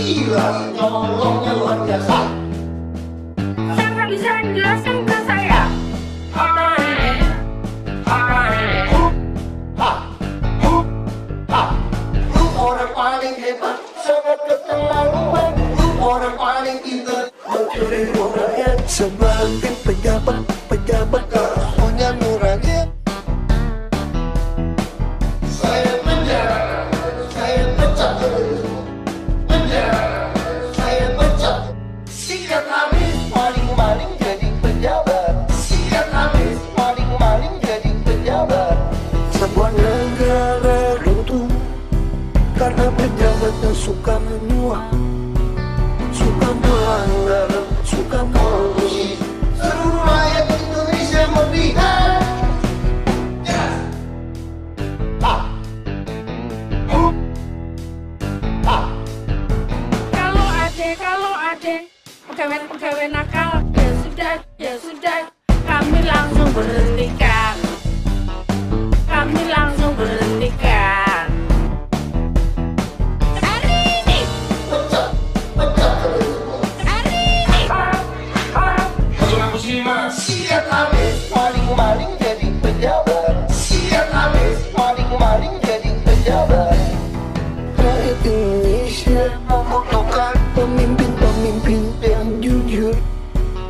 Gila, nyolongnya luar biasa. Siapa bisa menjelaskan ke saya? Apa ini? Apa ini? Lu orang paling hebat, sangat keterlaluan. Lu orang paling pintar, mencuri rakyat. Sebagai pejabat harus punya nurani. Saya penjara, saya pecat. Penjara, saya pecat. Sikat habis, maling-maling jadi pejabat. Sikat habis, maling-maling jadi pejabat. Sebuah negara runtuh karena pejabat yang suka menyuap, suka melanggar, suka korupsi. Seluruh rakyat Indonesia melihat. Yes. Kalau ada pegawai nakal, ya sudah, kami langsung berhentikan. Kami langsung berhentikan. Hari ini. Pecat Hari ini. sikat habis, maling-maling jadi pejabat. Sikat habis, maling-maling jadi pejabat. Rakyat Indonesia membutuhkan pemimpin-pemimpin yang jujur,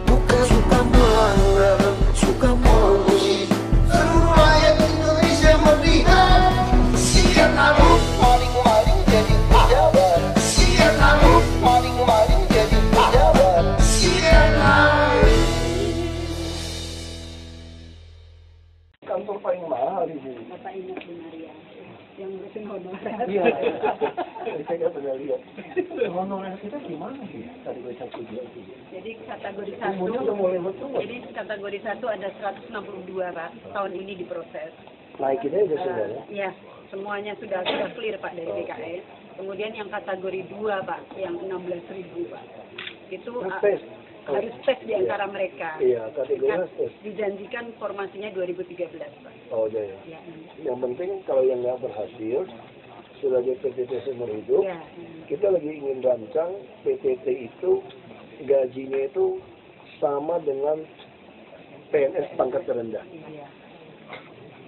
bukan suka melanggar, suka korupsi. Seluruh rakyat Indonesia melihat. Sikat habis, maling-maling jadi pejabat. Sikat habis, maling-maling jadi pejabat. Sikat habis. Kantor paling mahal ibu. Bapak ingat Bu Maria yang ngurusin honorer. Iya, saya nggak pernah lihat. Honorer kita gimana sih? Kategori 1, 2, 3. Jadi kategori Umurnya udah 1, mulai betul. jadi kategori 1 ada 162 Pak, tahun ini diproses. Naikinnya udah sudah ya? Ya, semuanya sudah clear Pak dari BKS. Kemudian yang kategori 2 Pak, yang 16.000 Pak. Itu Tes. harus tes di antara mereka. Iya, kategori Kan tes. dijanjikan formasinya 2013 Pak. Oh iya ya. Ya. Yang penting kalau yang nggak berhasil sebagai PTT seumur hidup, Ya. kita lagi ingin rancang PTT itu gajinya itu sama dengan PNS pangkat terendah. Iya.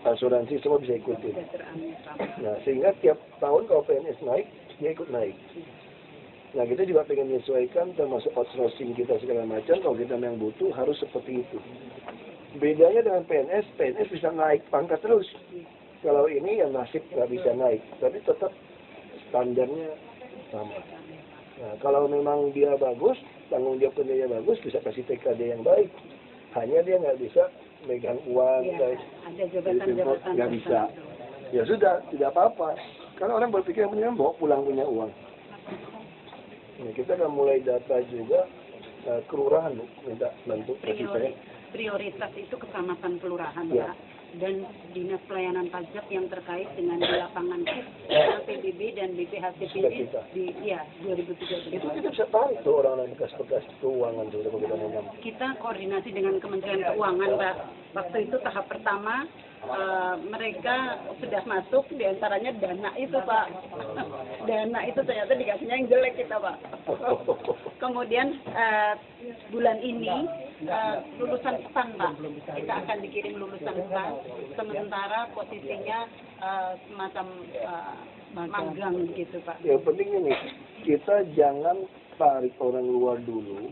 Asuransi semua bisa ikutin. Kesejahteraannya sama. Nah, sehingga tiap tahun kalau PNS naik, dia ikut naik. Nah, kita juga pengen menyesuaikan termasuk outsourcing kita segala macam. Kalau kita memang butuh, harus seperti itu. Bedanya dengan PNS bisa naik pangkat terus. Kalau ini ya nasib nggak bisa naik, tapi tetap standarnya sama. Nah, kalau memang dia bagus, tanggung jawab kerjanya bagus, bisa kasih TKD yang baik. Hanya dia nggak bisa megang uang, Ya, ada jabatan-jabatan nggak bisa. tertentu. Ya sudah, tidak apa-apa. Karena orang berpikir mendingan bawa pulang punya uang. Nah, kita akan mulai data juga kelurahan minta bantu kasih saya. Prioritas itu kecamatan kelurahan Ya. Pak, dan dinas pelayanan pajak yang terkait dengan di lapangan PBB dan BPHTP Kita. di 2013. Itu kita bisa tarik tuh orang-orang bekas-bekas keuangan tuh kalau kita ngomong. Kita koordinasi dengan Kementerian Keuangan Pak. Waktu itu tahap pertama mereka sudah masuk, diantaranya dana itu Pak. Dana itu ternyata dikasihnya yang jelek kita Pak. Kemudian bulan ini lulusan PAN Pak. Kita akan dikirim lulusan PAN. Sementara posisinya semacam magang gitu Pak. Yang penting ini, kita jangan tarik orang luar dulu.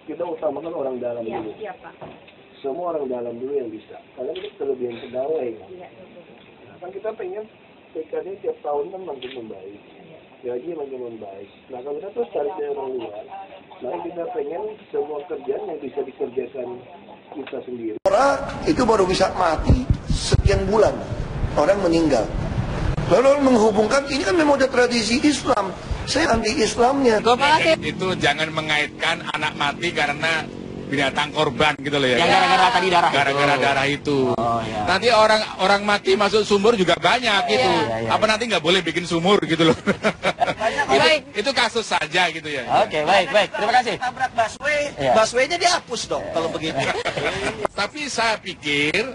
Kita utamakan orang dalam Iya, dulu. siapa? Semua orang dalam dulu yang bisa. Karena kita kelebihan pegawai. Iya. Nah, kan kita pengen TKD tiap tahun kan makin membaik. Gaji makin membaik. Nah, kalau kita terus tarik dari orang luar, nah kita pengen semua kerjaan yang bisa dikerjakan kita sendiri. Orang itu baru bisa mati sekian bulan. Orang meninggal. Lalu menghubungkan, ini kan memang udah tradisi Islam. Saya anti-Islamnya. Itu jangan mengaitkan anak mati karena binatang korban gitu loh ya. Yang gara-gara tadi darah Gara-gara itu. darah itu. Oh, ya. Nanti orang mati masuk sumur juga banyak gitu. iya, Apa nanti nggak boleh bikin sumur gitu loh. Baik. itu kasus saja gitu ya. Oke, baik. Terima kasih. Tabrak busway, Iya. busway-nya dihapus dong kalau begitu. Tapi saya pikir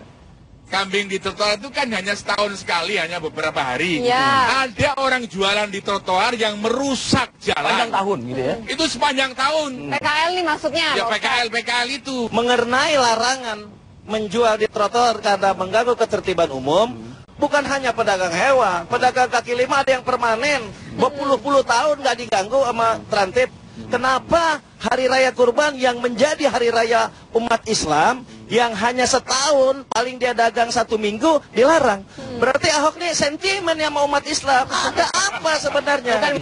kambing di trotoar itu kan hanya setahun sekali, hanya beberapa hari. Ya. Ada orang jualan di trotoar yang merusak Panjang jalan. tahun gitu ya. Itu sepanjang tahun. PKL nih maksudnya. Ya Pak Ustadz. PKL itu. Mengenai larangan menjual di trotoar karena mengganggu ketertiban umum, bukan hanya pedagang hewan, pedagang kaki lima ada yang permanen, berpuluh-puluh tahun nggak diganggu sama transit. Kenapa hari raya kurban yang menjadi hari raya umat Islam yang hanya setahun, paling dia dagang 1 minggu, dilarang? Berarti Ahok nih sentimen sama umat Islam. Ada apa sebenarnya?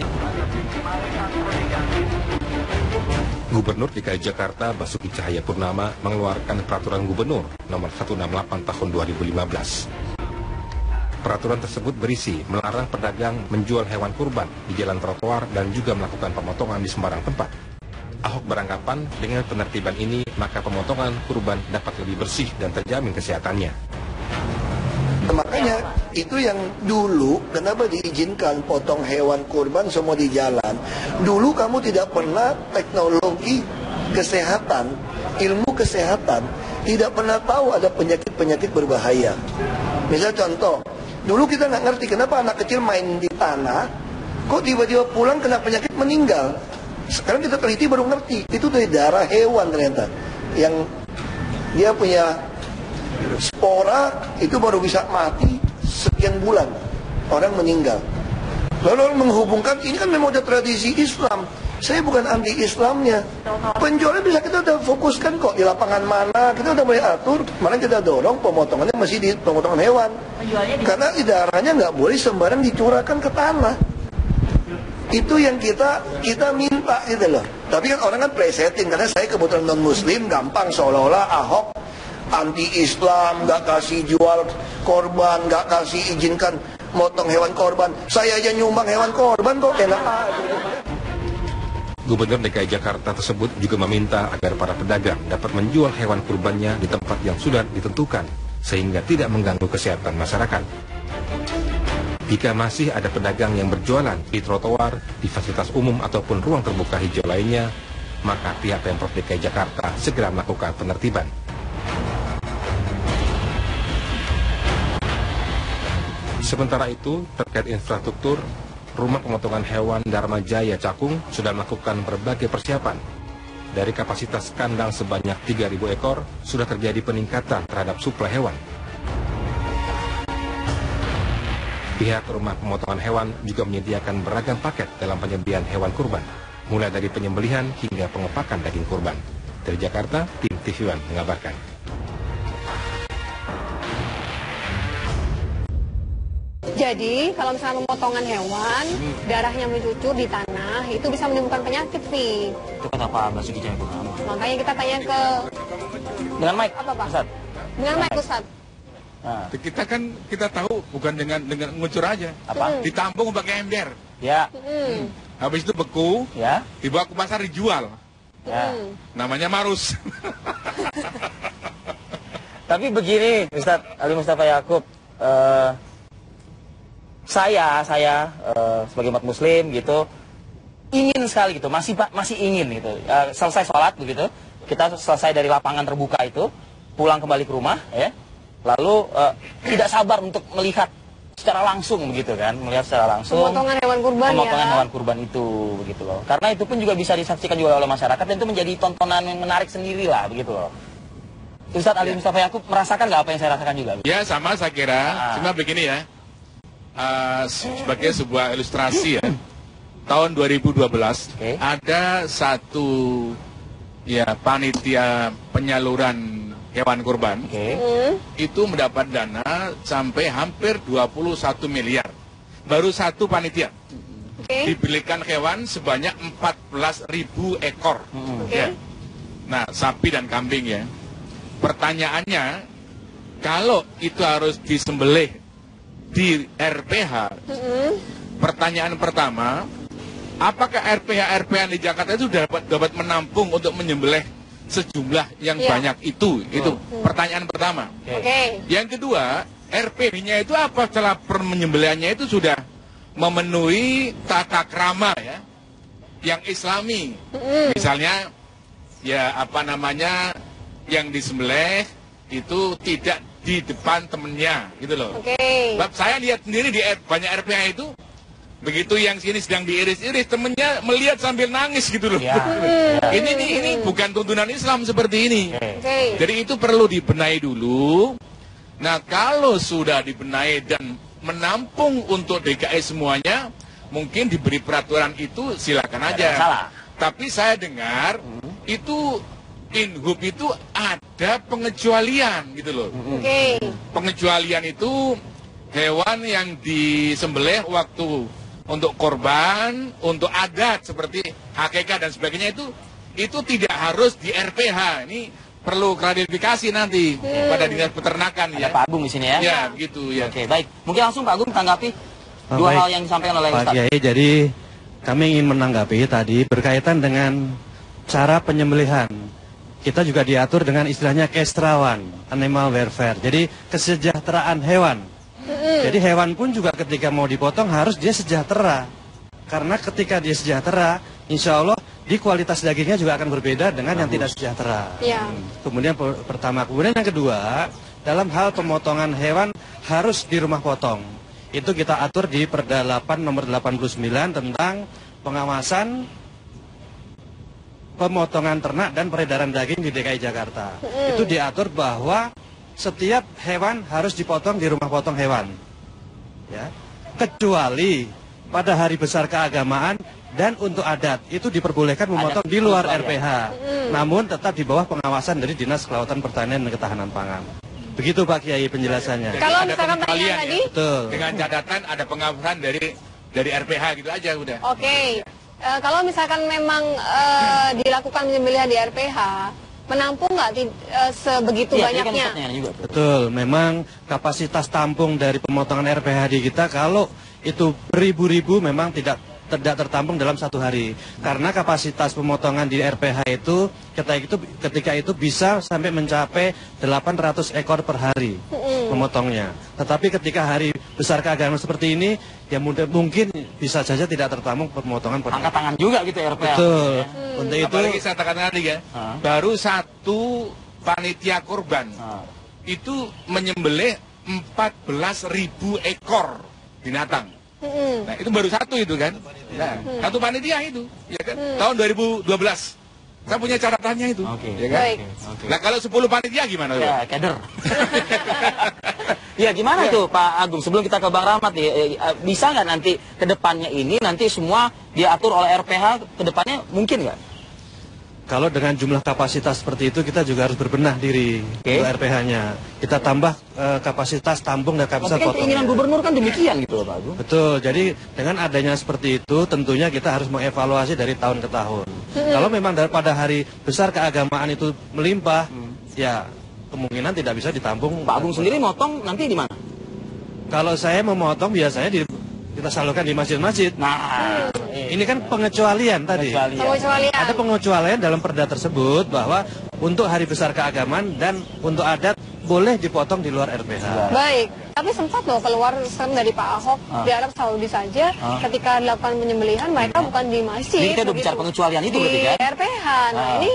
Gubernur DKI Jakarta Basuki Cahayapurnama mengeluarkan Peraturan Gubernur Nomor 168 Tahun 2015. Peraturan tersebut berisi melarang pedagang menjual hewan kurban di jalan trotoar dan juga melakukan pemotongan di sembarang tempat. Ahok beranggapan dengan penertiban ini maka pemotongan kurban dapat lebih bersih dan terjamin kesehatannya. Makanya itu yang dulu kenapa diizinkan potong hewan kurban semua di jalan. Dulu kamu tidak pernah teknologi kesehatan, ilmu kesehatan, tidak pernah tahu ada penyakit-penyakit berbahaya. Misal contoh, dulu kita nggak ngerti kenapa anak kecil main di tanah, kok tiba-tiba pulang kena penyakit meninggal. Sekarang kita teliti baru ngerti, itu dari darah hewan ternyata. Yang dia punya spora itu baru bisa mati sekian bulan, orang meninggal. Lalu orang menghubungkan, ini kan memang udah tradisi Islam. Saya bukan anti-Islamnya. Penjualnya bisa kita udah fokuskan kok di lapangan mana, kita udah mulai atur. Malah kita dorong pemotongannya masih di pemotongan hewan. Karena darahnya nggak boleh sembarang dicurahkan ke tanah. Itu yang kita minta gitu loh. Tapi kan orang kan plesetin, karena saya kebetulan non muslim, gampang seolah-olah Ahok anti-Islam, nggak kasih jual korban, nggak kasih izinkan motong hewan korban. Saya aja nyumbang hewan korban kok, enak aja. Gubernur DKI Jakarta tersebut juga meminta agar para pedagang dapat menjual hewan kurbannya di tempat yang sudah ditentukan, sehingga tidak mengganggu kesehatan masyarakat. Jika masih ada pedagang yang berjualan di trotoar, di fasilitas umum ataupun ruang terbuka hijau lainnya, maka pihak Pemprov DKI Jakarta segera melakukan penertiban. Sementara itu, terkait infrastruktur, Rumah Pemotongan Hewan Dharma Jaya Cakung sudah melakukan berbagai persiapan. Dari kapasitas kandang sebanyak 3.000 ekor, sudah terjadi peningkatan terhadap suplai hewan. Pihak Rumah Pemotongan Hewan juga menyediakan beragam paket dalam penyembelihan hewan kurban, mulai dari penyembelihan hingga pengepakan daging kurban. Dari Jakarta, tim TV One mengabarkan. Jadi kalau misalnya pemotongan hewan, darahnya mencucur di tanah, itu bisa menimbulkan penyakit nih. Itu kata Pak Basuki Cahayapurnama. Makanya kita tanya ke Dengan mic, apa Pak? Ustaz. Dengan Mike Ustaz. Nah, Kita kan kita tahu bukan dengan ngucur aja. apa? Ditampung pakai ember. Ya, Habis itu beku, ya, dibawa ke pasar dijual. ya. Namanya marus. Tapi begini, Ustaz Ali Mustafa Yaakub, saya sebagai umat Muslim gitu ingin sekali gitu, masih ingin gitu, selesai sholat begitu, kita selesai dari lapangan terbuka itu, pulang kembali ke rumah, ya, lalu tidak sabar untuk melihat secara langsung begitu kan, melihat secara langsung Pemotongan hewan kurban pemotongan ya. hewan kurban itu begitu loh, karena itu pun juga bisa disaksikan juga oleh masyarakat dan itu menjadi tontonan yang menarik sendiri lah begitu loh. Ustaz Ali Mustafa Yaakub merasakan nggak apa yang saya rasakan juga? Ya sama saya kira, cuma begini ya, sebagai sebuah ilustrasi ya, tahun 2012 ada satu ya panitia penyaluran hewan kurban, itu mendapat dana sampai hampir 21 miliar, baru satu panitia. Dibelikan hewan sebanyak 14.000 ekor, ya. Nah sapi dan kambing ya. Pertanyaannya, kalau itu harus disembelih di RPH, pertanyaan pertama, apakah RPH di Jakarta itu dapat menampung untuk menyembelih sejumlah yang banyak itu? Itu pertanyaan pertama. Yang kedua, RPH-nya itu apa setelah penyembelihannya itu sudah memenuhi tata krama ya, yang Islami. Misalnya, ya apa namanya, yang disembelih itu tidak di depan temennya, gitu loh. Oke. Sebab saya lihat sendiri di banyak RPH itu, begitu yang sini sedang diiris-iris, temennya melihat sambil nangis gitu loh. Ya. Ini bukan tuntunan Islam seperti ini. Oke. Jadi itu perlu dibenahi dulu. Nah, kalau sudah dibenahi dan menampung untuk DKI semuanya, mungkin diberi peraturan itu silakan aja. Salah. Tapi saya dengar itu Inhub itu ada pengecualian gitu loh. Oke. Pengecualian itu hewan yang disembelih waktu untuk korban, untuk adat seperti akikah dan sebagainya itu tidak harus di RPH. Ini perlu klarifikasi nanti pada dinas peternakan Ada ya. Pak Agung di sini ya. Ya, gitu ya. Oke, baik. Mungkin langsung Pak Agung tanggapi dua hal yang disampaikan oleh Pak Ustaz. Kiai, jadi kami ingin menanggapi tadi berkaitan dengan cara penyembelihan. Kita juga diatur dengan istilahnya kestrawan, animal welfare. Jadi kesejahteraan hewan. Jadi hewan pun juga ketika mau dipotong harus dia sejahtera. Karena ketika dia sejahtera, insya Allah di kualitas dagingnya juga akan berbeda dengan yang tidak sejahtera. Iya. Kemudian pertama, kemudian yang kedua, dalam hal pemotongan hewan harus di rumah potong. Itu kita atur di Perda 8 nomor 89 tentang pengawasan pemotongan ternak dan peredaran daging di DKI Jakarta. Itu diatur bahwa setiap hewan harus dipotong di rumah potong hewan. Ya. Kecuali pada hari besar keagamaan dan untuk adat itu diperbolehkan memotong di luar RPH. Namun tetap di bawah pengawasan dari Dinas Kelautan Pertanian dan Ketahanan Pangan. Begitu Pak Kiai penjelasannya. Kalau Ada misalkan pengecualian pertanyaan ya. tadi, Betul. Dengan catatan ada pengawasan dari RPH gitu aja udah. oke. Kalau misalkan memang dilakukan penyembelihan di RPH, menampung nggak sebegitu Iya, ini kan banyaknya? Ustaznya juga. Betul, memang kapasitas tampung dari pemotongan RPH di kita kalau itu beribu-ribu memang tidak tertampung dalam satu hari. Karena kapasitas pemotongan di RPH itu ketika itu bisa sampai mencapai 800 ekor per hari memotongnya. Tetapi ketika hari besar keagamaan seperti ini, ya mungkin bisa saja tidak tertampung pemotongan per hari. Angkat tangan juga gitu RPH. Betul. Untuk itu Apalagi saya katakan tadi ya, baru satu panitia korban itu menyembelih 14.000 ekor binatang. Nah, itu baru satu itu kan. Nah, satu panitia itu, ya kan. Tahun 2012. Saya punya catatannya itu. Oke. Ya kan? Baik. Nah, kalau 10 panitia gimana? Ya, keder. Ya, gimana tuh Pak Agung? Sebelum kita ke Bang Rahmat nih, bisa nggak nanti ke depannya ini nanti semua diatur oleh RPH ke depannya mungkin nggak? kalau dengan jumlah kapasitas seperti itu kita juga harus berbenah diri untuk RPH-nya. Kita tambah kapasitas tampung dan kapasitas Tapi kan potong. keinginan gubernur kan demikian gitu loh Pak Agung. Betul, jadi dengan adanya seperti itu tentunya kita harus mengevaluasi dari tahun ke tahun. Kalau memang pada hari besar keagamaan itu melimpah, ya kemungkinan tidak bisa ditampung. Pak Agung sendiri motong nanti di mana? Kalau saya memotong biasanya kita salurkan di masjid-masjid. Nah, Ini kan pengecualian tadi. Pengecualian. Ada pengecualian dalam perda tersebut bahwa untuk hari besar keagamaan dan untuk adat boleh dipotong di luar RPH. Baik, tapi sempat loh keluar serem dari Pak Ahok di Arab Saudi saja ketika dilakukan penyembelihan mereka bukan di masjid. Ini kita udah begitu. bicara pengecualian itu di berarti kan? RPH. Nah ini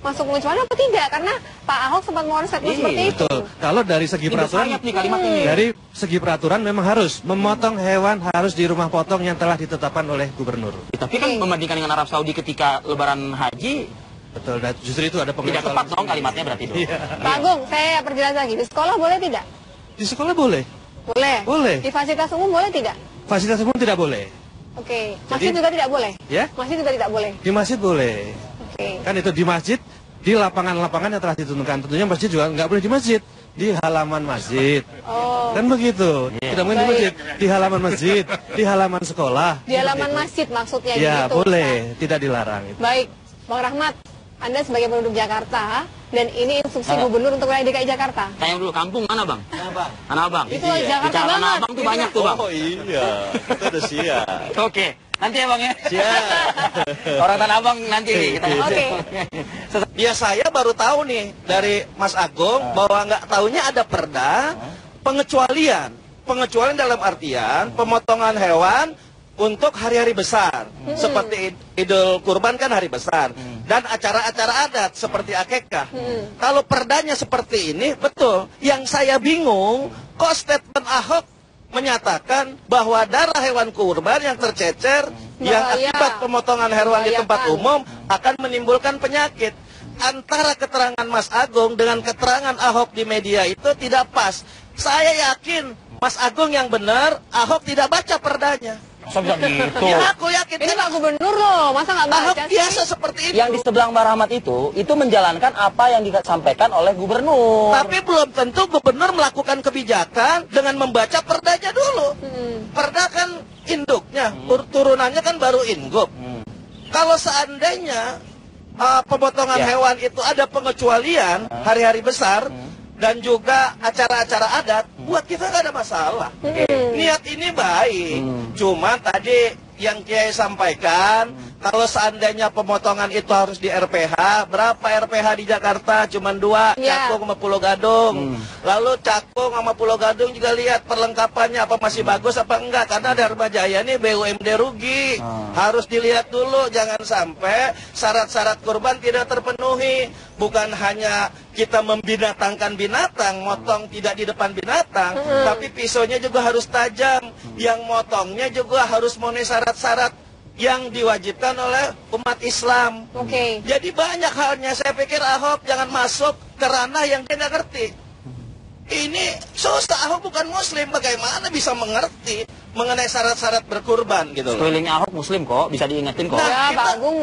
masuk pengecualian apa tidak? Karena Pak Ahok sempat mengeluarkan statement seperti itu. Betul. Kalau dari segi Ini peraturan, bersayap nih kalimat ini. dari segi peraturan memang harus memotong hewan harus di rumah potong yang telah ditetapkan oleh gubernur. Tapi kan membandingkan dengan Arab Saudi ketika Lebaran Haji, Betul. Dan justru itu ada tidak pengecualian. tepat dong kalimatnya berarti itu. Pak Agung, saya perjelas lagi. Di sekolah boleh tidak? Di sekolah boleh. Boleh. Boleh. Di fasilitas umum boleh tidak? Fasilitas umum tidak boleh. Oke. Masjid juga tidak boleh? Ya? Masjid juga tidak boleh? Di masjid boleh. Oke. Kan itu di masjid, di lapangan-lapangan yang telah ditentukan. Tentunya masjid juga nggak boleh di masjid, di halaman masjid. Oh. Kan begitu. Tidak mungkin di masjid, di halaman masjid, di halaman sekolah. Di halaman masjid maksudnya Ya, gitu. boleh, tidak dilarang. Baik, Bang Rahmat, Anda sebagai penduduk Jakarta dan ini instruksi gubernur untuk wilayah DKI Jakarta. Tanya dulu kampung mana Bang? Tanah Abang. Itu Jakarta Bicara Tanah banget. Abang tuh banyak tuh Bang. Oh iya, kita udah siap. Oke, nanti ya Bang ya. Siap. Orang Tanah Abang nanti nih kita. Oke. Ya saya baru tahu nih dari Mas Agung bahwa nggak taunya ada perda pengecualian. Pengecualian dalam artian pemotongan hewan untuk hari-hari besar. Seperti Idul Kurban kan hari besar. Dan acara-acara adat seperti akekah. Kalau perdanya seperti ini, betul. Yang saya bingung, kok statement Ahok menyatakan bahwa darah hewan kurban yang tercecer, yang akibat pemotongan hewan di tempat umum akan menimbulkan penyakit. Antara keterangan Mas Agung dengan keterangan Ahok di media itu tidak pas. Saya yakin Mas Agung yang benar, Ahok tidak baca perdanya. Masa bisa gitu? Ya aku yakin. Ini Pak Gubernur loh, masa nggak baca Ahok sih? biasa seperti itu. Yang di sebelah Mbak Rahmat itu menjalankan apa yang disampaikan oleh gubernur. Tapi belum tentu gubernur melakukan kebijakan dengan membaca perdanya dulu. Perda kan induknya, turunannya kan baru inggup. Kalau seandainya pemotongan hewan itu ada pengecualian hari-hari besar dan juga acara-acara adat, buat kita nggak ada masalah. Niat ini baik, cuma tadi yang Kiai sampaikan, kalau seandainya pemotongan itu harus di RPH, berapa RPH di Jakarta? Cuman 2, Cakung sama Pulau Gadung. Lalu Cakung sama Pulau Gadung juga lihat perlengkapannya apa masih bagus apa enggak, karena Dharma Jaya ini BUMD rugi. Harus dilihat dulu, jangan sampai syarat-syarat kurban tidak terpenuhi. Bukan hanya kita membinatangkan binatang, motong tidak di depan binatang, tapi pisaunya juga harus tajam. Yang motongnya juga harus memenuhi syarat-syarat yang diwajibkan oleh umat Islam. Jadi banyak halnya, saya pikir Ahok jangan masuk ke ranah yang dia nggak ngerti. Ini susah, Ahok bukan Muslim, bagaimana bisa mengerti mengenai syarat-syarat berkurban gitu loh. Sekeliling Ahok Muslim kok, bisa diingetin kok. Nah,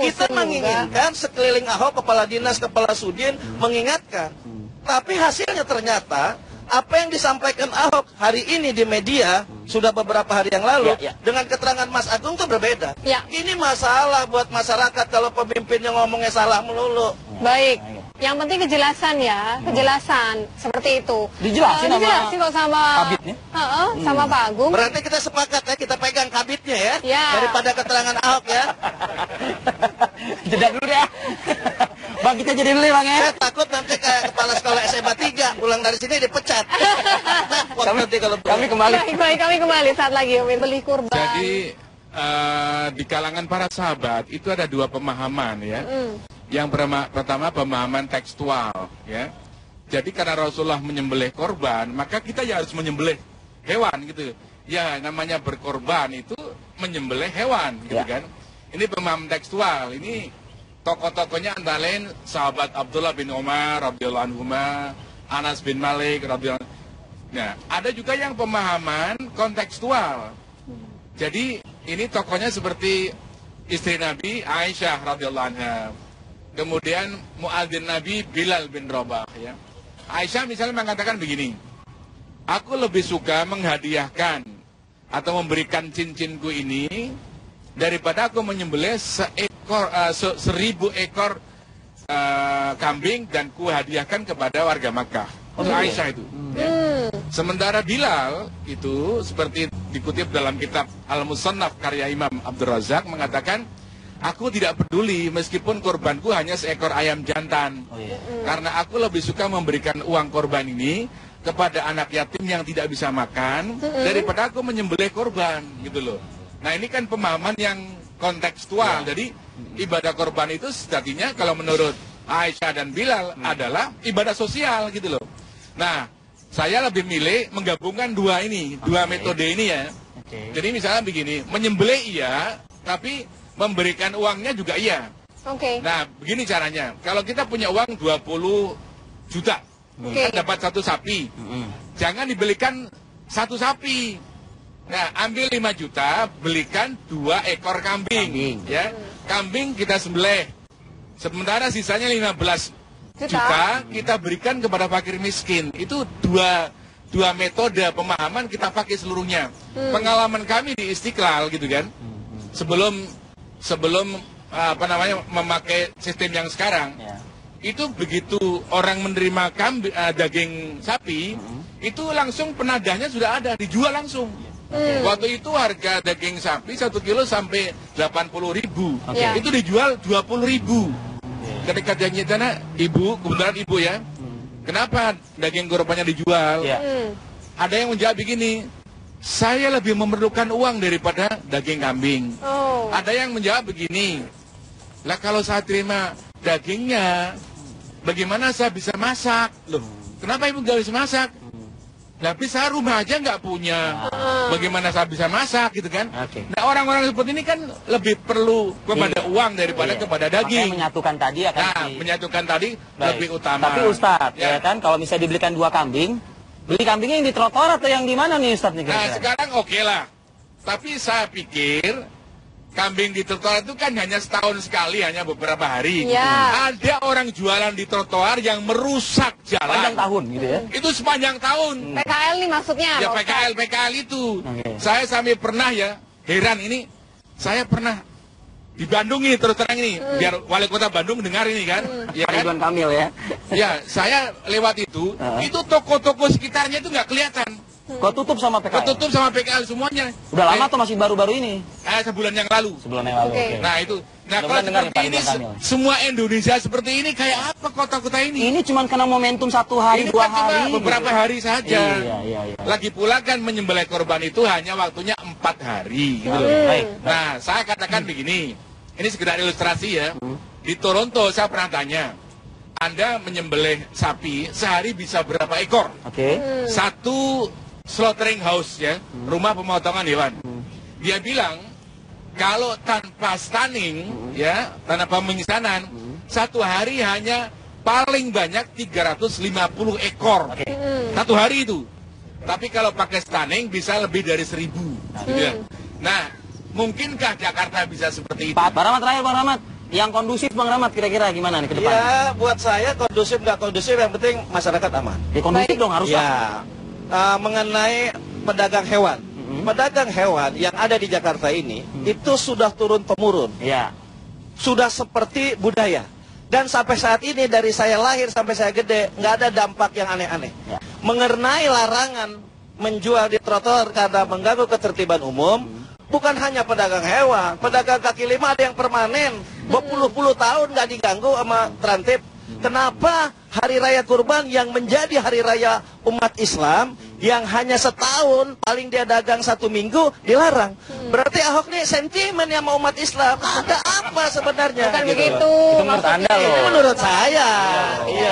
kita menginginkan sekeliling Ahok, kepala dinas, kepala sudin mengingatkan. Tapi hasilnya ternyata apa yang disampaikan Ahok hari ini di media sudah beberapa hari yang lalu dengan keterangan Mas Agung itu berbeda. Ini masalah buat masyarakat kalau pemimpinnya ngomongnya salah melulu. Baik. Yang penting kejelasan ya, kejelasan seperti itu. Dijelasin kok sama kabitnya? Sama Pak Agung. Berarti kita sepakat ya, kita pegang kabitnya ya, daripada keterangan Ahok ya. Jeda dulu ya. Bang, kita jadi dulu ya Bang ya. Saya takut nanti kayak kepala sekolah SMA 3 pulang dari sini dipecat. Kami kembali. Baik, kami kembali saat lagi beli kurban. Jadi di kalangan para sahabat itu ada dua pemahaman ya. Yang pertama pemahaman tekstual ya. Jadi karena Rasulullah menyembelih korban, maka kita ya harus menyembelih hewan gitu. Ya namanya berkorban itu menyembelih hewan gitu kan. Ini pemahaman tekstual. Ini tokoh-tokohnya antara lain sahabat Abdullah bin Umar radhiyallahu anhu, Anas bin Malik radhiyallahu anhu. Nah, ada juga yang pemahaman kontekstual. Jadi ini tokohnya seperti istri Nabi Aisyah radhiyallahu anha. Kemudian muadzin Nabi Bilal bin Rabah ya. Aisyah misalnya mengatakan begini, aku lebih suka menghadiahkan atau memberikan cincinku ini daripada aku menyembelih 1000 ekor kambing dan ku hadiahkan kepada warga Makkah. Untuk Aisyah itu. Ya. Sementara Bilal itu seperti dikutip dalam kitab Al-Musannaf karya Imam Abdul Razak mengatakan, aku tidak peduli meskipun korbanku hanya seekor ayam jantan. Karena aku lebih suka memberikan uang korban ini kepada anak yatim yang tidak bisa makan daripada aku menyembelih korban gitu loh. Nah ini kan pemahaman yang kontekstual. Jadi ibadah korban itu sejatinya kalau menurut Aisyah dan Bilal adalah ibadah sosial gitu loh. Nah saya lebih milih menggabungkan dua metode ini ya. Jadi misalnya begini, menyembelih iya, tapi memberikan uangnya juga iya. Nah begini caranya, kalau kita punya uang 20 juta, kan dapat 1 sapi, jangan dibelikan 1 sapi. Nah, ambil 5 juta, belikan 2 ekor kambing. Ya. Kambing kita sembelih. Sementara sisanya 15 juta kita berikan kepada fakir miskin. Itu dua metode pemahaman kita pakai seluruhnya. Pengalaman kami di Istiqlal gitu kan. Sebelum memakai sistem yang sekarang. Itu begitu orang menerima daging sapi, itu langsung penadahnya sudah ada, dijual langsung. Waktu itu harga daging sapi 1 kilo sampai 80.000. Itu dijual 20.000. Ketika janji tanah, ibu, kebetulan ibu ya, kenapa daging korbannya dijual? Ada yang menjawab begini, saya lebih memerlukan uang daripada daging kambing. Oh. Ada yang menjawab begini, lah kalau saya terima dagingnya, bagaimana saya bisa masak? Loh, kenapa ibu nggak bisa masak? Tapi saya rumah aja nggak punya, bagaimana saya bisa masak gitu kan? Nah orang-orang seperti ini kan lebih perlu kepada uang daripada kepada daging. Makanya menyatukan tadi akan menyatukan tadi lebih utama. Tapi Ustadz, ya kan kalau misalnya dibelikan 2 kambing, beli kambingnya yang di trotoar atau yang di mana nih Ustadz? Nah sekarang oke lah, tapi saya pikir kambing di trotoar itu kan hanya setahun sekali, hanya beberapa hari. Ada orang jualan di trotoar yang merusak jalan. Sepanjang tahun gitu ya? Itu sepanjang tahun. PKL nih maksudnya? Ya PKL itu. Saya sampai pernah ya, heran ini, saya pernah di Bandung ini, terus terang ini, biar wali kota Bandung dengar ini kan. Ya kan? Ridwan Kamil ya? Ya, saya lewat itu toko-toko sekitarnya itu nggak kelihatan. Kok tutup sama PKL? Ketutup sama PKL semuanya. Udah lama atau masih baru-baru ini? Sebulan yang lalu. Sebulan yang lalu. Nah itu. Nah kalau seperti ini, semua Indonesia seperti ini kayak apa kota-kota ini? Ini cuma kena momentum 1 hari, 2 kan hari. Cuma beberapa hari saja. Iya. Lagi pula kan menyembelih korban itu hanya waktunya 4 hari. Gitu loh. Nah saya katakan begini, ini sekedar ilustrasi ya. Di Toronto saya pernah tanya, Anda menyembelih sapi sehari bisa berapa ekor? Satu slaughtering house ya, rumah pemotongan hewan. Dia bilang kalau tanpa stunning ya, tanpa penyisanan, 1 hari hanya paling banyak 350 ekor. 1 hari itu. Tapi kalau pakai stunning bisa lebih dari 1000. Gitu ya. Nah, mungkinkah Jakarta bisa seperti itu? Bang Rahmat terakhir, Bang Rahmat. Yang kondusif Bang Rahmat kira-kira gimana nih ke depan? Ya, buat saya kondusif nggak kondusif yang penting masyarakat aman. Ya kondusif dong harus. Ya. Mengenai pedagang hewan. Pedagang hewan yang ada di Jakarta ini itu sudah turun-temurun. Sudah seperti budaya. Dan sampai saat ini dari saya lahir sampai saya gede nggak ada dampak yang aneh-aneh. Mengenai larangan menjual di trotoar karena mengganggu ketertiban umum, bukan hanya pedagang hewan, pedagang kaki lima ada yang permanen, berpuluh-puluh tahun nggak diganggu sama terantip. Kenapa hari raya kurban yang menjadi hari raya umat Islam yang hanya setahun paling dia dagang 1 minggu dilarang? Berarti Ahok nih sentimen yang mau umat Islam. Ada apa sebenarnya? Bukan gitu begitu. Itu menurut Anda loh. Itu menurut saya. Iya.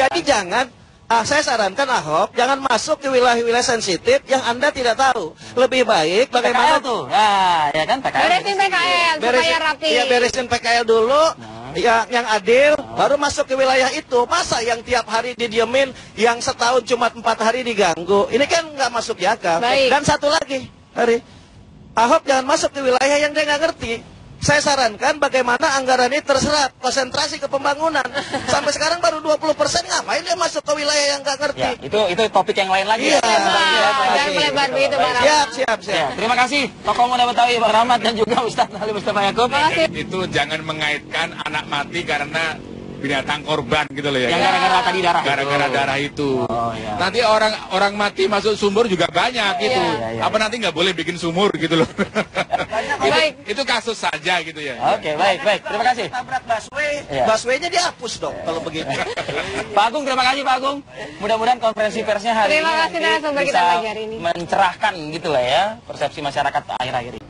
Jadi jangan. Saya sarankan Ahok jangan masuk ke wilayah-wilayah sensitif yang Anda tidak tahu. Lebih baik bagaimana PKL tuh? Ya kan PKL. Beresin PKL supaya rapi. Iya, beresin PKL dulu. Yang adil, baru masuk ke wilayah itu. Masa yang tiap hari didiemin, yang setahun cuma 4 hari diganggu? Ini kan nggak masuk di akal. Dan satu lagi, Ahok jangan masuk ke wilayah yang dia nggak ngerti. Saya sarankan bagaimana anggaran ini terserap, konsentrasi ke pembangunan. Sampai sekarang baru 20%, ngapain dia masuk ke wilayah yang nggak ngerti? Ya, itu topik yang lain lagi. Jangan melebar begitu, Bang Rahmat. Siap. Terima kasih Tokoh Muda Betawi Bang Rahmat dan juga Ustadz Ali Mustafa Yaakub. Itu jangan mengaitkan anak mati karena binatang korban gitu loh ya. Yang gara-gara tadi darah. Gara-gara darah itu. Nanti orang mati masuk sumur juga banyak gitu. Apa nanti nggak boleh bikin sumur gitu loh. itu kasus saja gitu ya. Oke, baik. Terima kasih. Tabrak busway, busway-nya dihapus dong kalau begitu. Pak Agung, terima kasih Pak Agung. Mudah-mudahan konferensi persnya hari Terima kasih ini narasumber kita pagi hari ini. mencerahkan gitu lah ya persepsi masyarakat akhir-akhir ini.